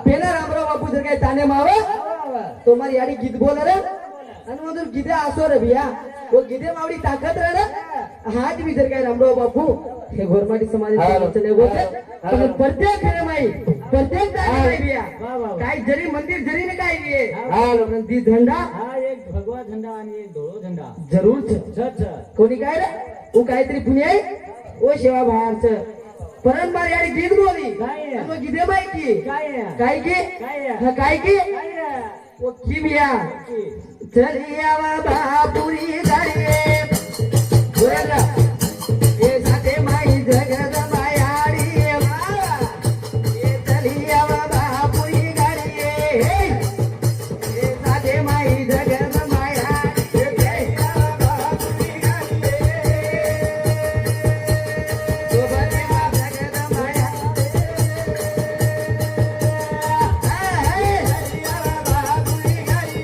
पेना रामराव बापू जर काय ताने माव तो मारी याडी गीत बोल रे आणि मधून गीते असो रे बिया वो गीते मावडी ताकद रे हात भी जर काय रामराव बापू हे गोरमाटी समाजाचे चले होते पण प्रत्येक घरे माई प्रत्येक जागी माई बिया काय जरी मंदिर जरी ने काय बिये ती झंडा हा एक भगवा झंडा आणि एक धोळो झंडा जरूर छ कोणी काय रे वो काहीतरी पुणे ओ शेवा बाहेरच परंपरा याडी गीत बोली काय मग गीते बाई की काय की काय की वो की बिया चलिया बापुरी गाडी बोला ए साथे माई जगत मायाडी ए चलिया बापुरी गाडी ए साथे माई जगत मायाडी ए बापुरी गाडी सोबत जगत मायाडी बापुरी गाडी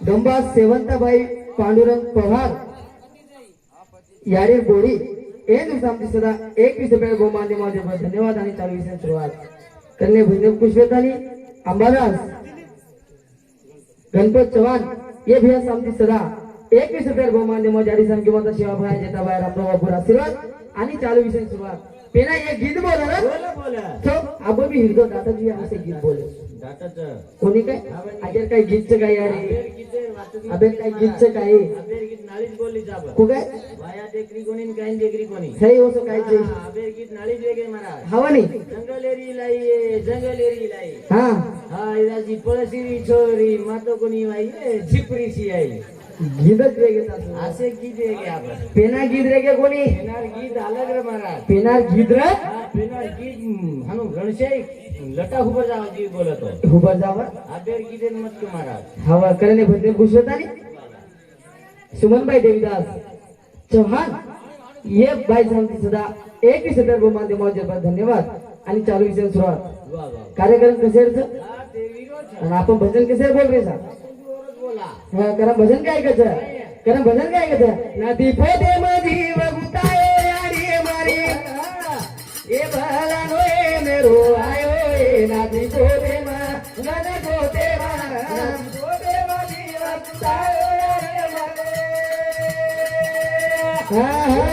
डंबा सेवंताबाई पांडुरंग पवार यारे बोरी एक दिवसांची सदा 21 रुपये गोमान्य माझे धन्यवाद आणि चालू विषय सुरुवात करणे भजन पुष्पेतानी अंबादास गणपत चव्हाण ये भी सामती सदा 21 रुपये गोमान्य माझे आडी सम किंवा शिवा भाई जेता बाय रामराव बापूर आशीर्वाद आणि चालू विषय सुरुवात पेना ये गीत बोला ना बोला तो अब भी हिरदो दादाजी असे गीत बोले कोणी काय अजर काय गीतचं काय यार अबे काय गीतचं काय अबेर गीत नाळीच बोलली जाब को काय वाया देखरी कोणी न काय देखरी कोणी सही होतो काय ते अबेर गीत नाळीच वेगे महाराज हवा नाही जंगलेरी लाई जंगलेरी लाई हा हा इराजी पळसिरी छोरी मातो कोणी वाई झिपरीची आई गीतच वेगळं असं असे गीत वेगे आपण पेना गीत रे के कोणी पेनार गीत अलग रे महाराज पेनार गीत रे पेनार गीत हानु गणशे लटा हुबर जावा गीत बोलतो हुबर जावा अबेर गीत मत के महाराज हवा करणे भजन पुष्पतानी सुमनबाई देवीदास चव्हाण ये बाई सांगती सदा 21 रुपये गोमान्य माझे धन्यवाद आणि चालू विषय सुरुवात वाह वाह कार्यक्रम कसे रे हा ते विरोध आणि आपण भजन कसे बोल रे सा बोला हा करा भजन काय करा करा भजन काय करा नदी पोते मधी वगुताए यारी मारी ए भला नोए मेरो आयो ए नदी पोते मा नदी पोते मा पोते मधी वगुताए यारी मारी हा हा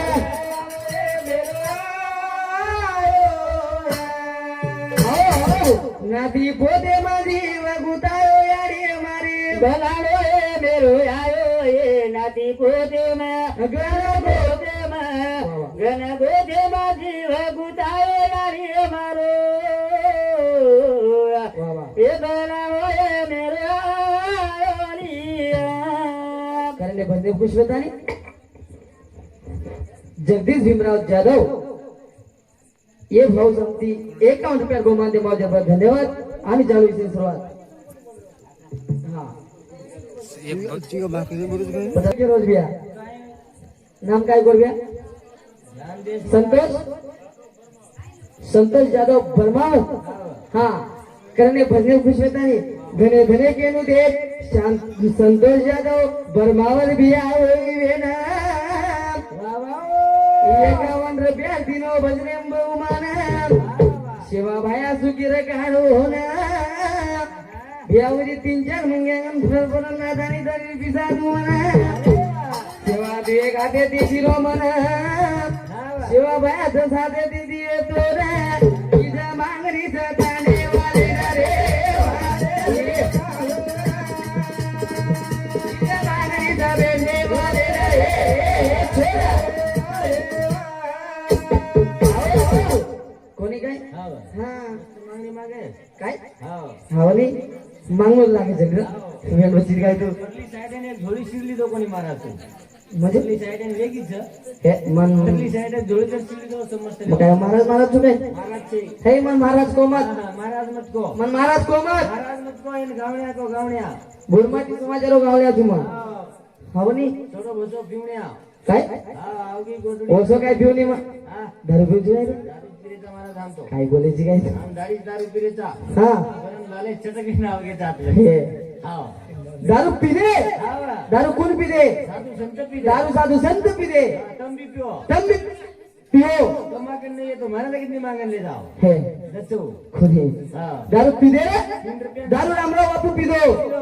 नदी पोते मधी वगुताए यारी मारी भला नोए मेरो आयो ए नदी पोते मा गण गोदे मा जीव गुताए नारी मारो ए भला नोए मेरो आयो करणे बंदे पुष्पतानी जगदीश भीमराव जाधव ये भाऊ समती 51 रुपये गोमान्य माझे धन्यवाद आणि चालू विषय सुरुवात रोज बिया नाम काय गोरबिया संतोष संतोष जाधव बर्माव हा करणे भजन खुशवेतानी घने घने केनु दे संतोष जाधव बर्मावर बिया होई वेना 51 रुपया दिनो भजने बहुमान शिवा भाया सुखी रे काढू होना बियावरी 3-4 मुंग्यान फरफरन नादानी दरी पिसा दुना शिवा दिए गाते ती शिरो मना शिवा भाया साथे दीदी तोरा इजा मांगरी थाने वाले रे इजा मांगरी थाने वाले रे कोणी काय हाव हा मागणी मागे काय हाव हावली मागून लागायचं ग व्यवस्थित काय तू परली साईडने एक झोळी शिरली तो कोणी महाराज म्हणजे परली साईडने वेगळीच हे मन परली साईडने झोळी तर शिरली तो समजते मग काय महाराज महाराज तुम्ही महाराजचे हे मन महाराज कोमत महाराज मत को मन महाराज कोमत महाराज मत को इन गावण्या को गावण्या गुरमाटी समाजारो गावल्या तुम्हा हाव हावनी छोटो भोसो पिवण्या काय हा आवगी गोदडी ओसो काय पिऊ नये मग हा दारू पिऊ नाही रे? दारू पिरेचा महाराज आणतो काय बोलायची काय आम दारू पिरेचा हा गरम झाले चटकी नाव घेतात आपलं हे हाव दारू पिले हाव दारू कोण पिले साधू संत पिरे दारू साधू संत पिले तंबी पिओ तंबी पिओ कमा के नहीं तो महाराज कितनी मांगन ले जाओ हे दसो खुदी हां दारू पिदे 3 रुपया दारू रामराव बापू पिदो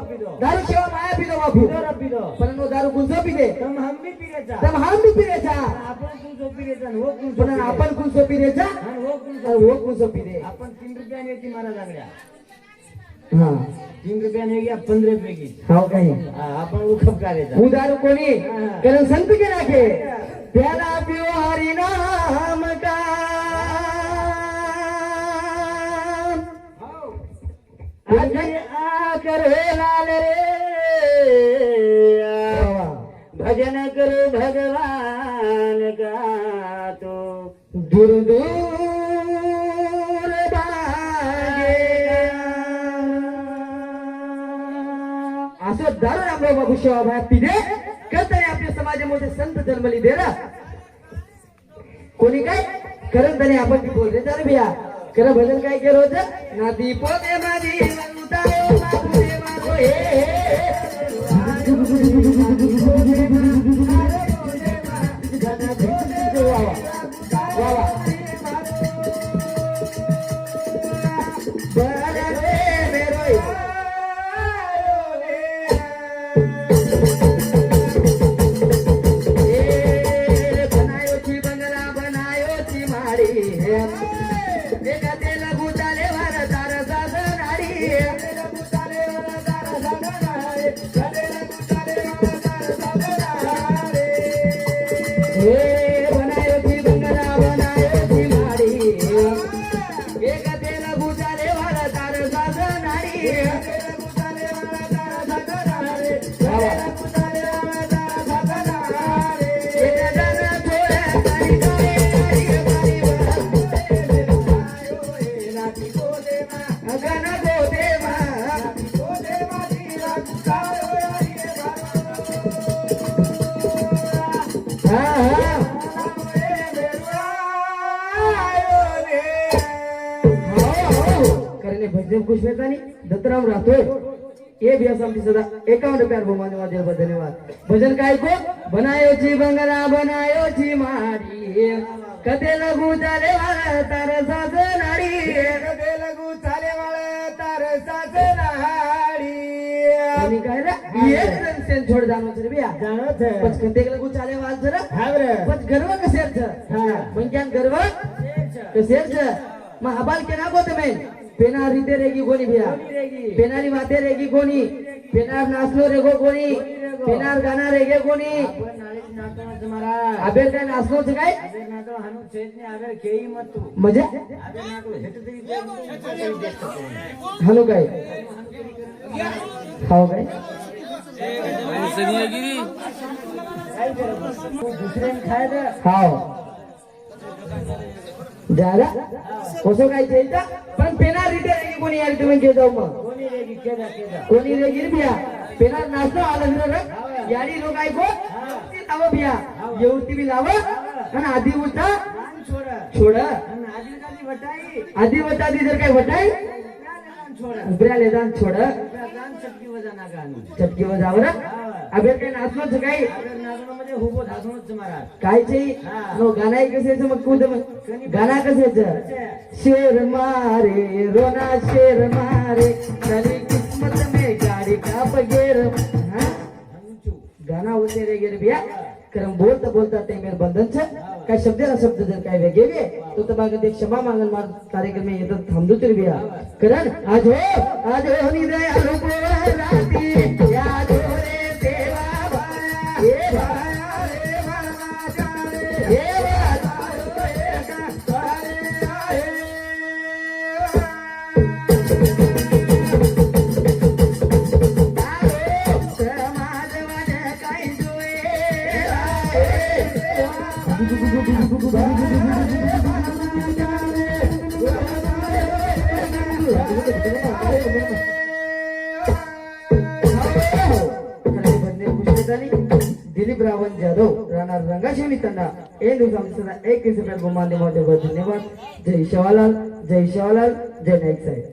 पिदो दारू शिवा माया पिदो बापू पिदो पण नो दारू कुंजो पिदे तम हम भी पिरेचा तम हम भी पिरेचा आपण कुंजो पिरेचा आणि हो कुंजो पण आपण कुंजो पिरेचा आणि हो कुंजो आणि वो कुंजो पिदे आपण 3 रुपयाने येते महाराज आगड्या हा 3 रुपयाने घ्या 15 पैकी हाव काय आपण उखप करायचा वो दारू कोणी कारण संत के नाके प्याला पिओ हरि नाम का आगे आ करे लाल रे भजन करो भगवान का तो दूर दूर भागे असं दारू रामराव बाबू शिवाभाई पिढे करताना आपल्या समाजामध्ये संत जन्मली दे ना कोणी काय करत त्याने आपण बोल रे तर बिया खरं भजन काय केलं होतं ना दीपो दे माझी उतारो बाबू दे मारो हे खुश नहीं दत्तराम राठोड ये भी असम सदा 51 रुपया धन्यवाद धन्यवाद भजन काय को बनायो जी बंगला बनायो जी मारी कदे लगू चाले वाला तार सास नाड़ी कदे लगू चाले वाला तार सास नाड़ी आणि काय रे ये सेन छोड़ जानो छे बिया जानो छे पछ कदे लगू चाले वाला जरा हाव रे पछ गर्व कसे छ हां मंक्यान गर्व कसे छ म हबाल के ना को तमे पेना रीते रेगी कोणी बिया पेनारी वाते रेगी कोणी पेनार नाचलो रेगो कोणी पेनार गाना रेगे कोणी आबेर काय नाचलो छे काय आबेर नाचो हानु छेतने आबेर केई मत म्हणजे आबेर नाचो हेट तरी हानु काय हाव काय सनियागिरी दुसरे खाय दे हाव झाला कसं काय चाहिए पण पेनार रीते रेगी कोणी यार तुम्ही घे जाऊ मग कोणी रेगी केदा केदा कोणी रेगी बिया पेनार नाचतो आलं रे याडी लोक ऐको ते ताव बिया येऊती बी लाव आणि आधी उठा छोड आधी वटा दी जर काय वटाई उभऱ्या लेदान छोड चटकी वजावर अबे काय नाचलोच काय काय चाहिए नो गाना कसेच मग कूद गाना कसेच शेर मारे रोना शेर मारे चली किस्मत में गाड़ी का बगैर गाना होते रे गेर बिया करम बोलता बोलता ते मेरे बंधन छ काय शब्दाला शब्द जर काय वेगे वे तो तबाग ते क्षमा मागन मार कार्यक्रम में येत थांबदो तरी बिया करण आज हो निदय रूप राती याद हो रे देवा भाया ए भाया रे भाया ए भाया रे का आए दिलीप रावण जाधव राणा रंगाशिवनी तंडा एक दिवस एक धन्यवाद. जय शिवालाल जय नाईक साहेब.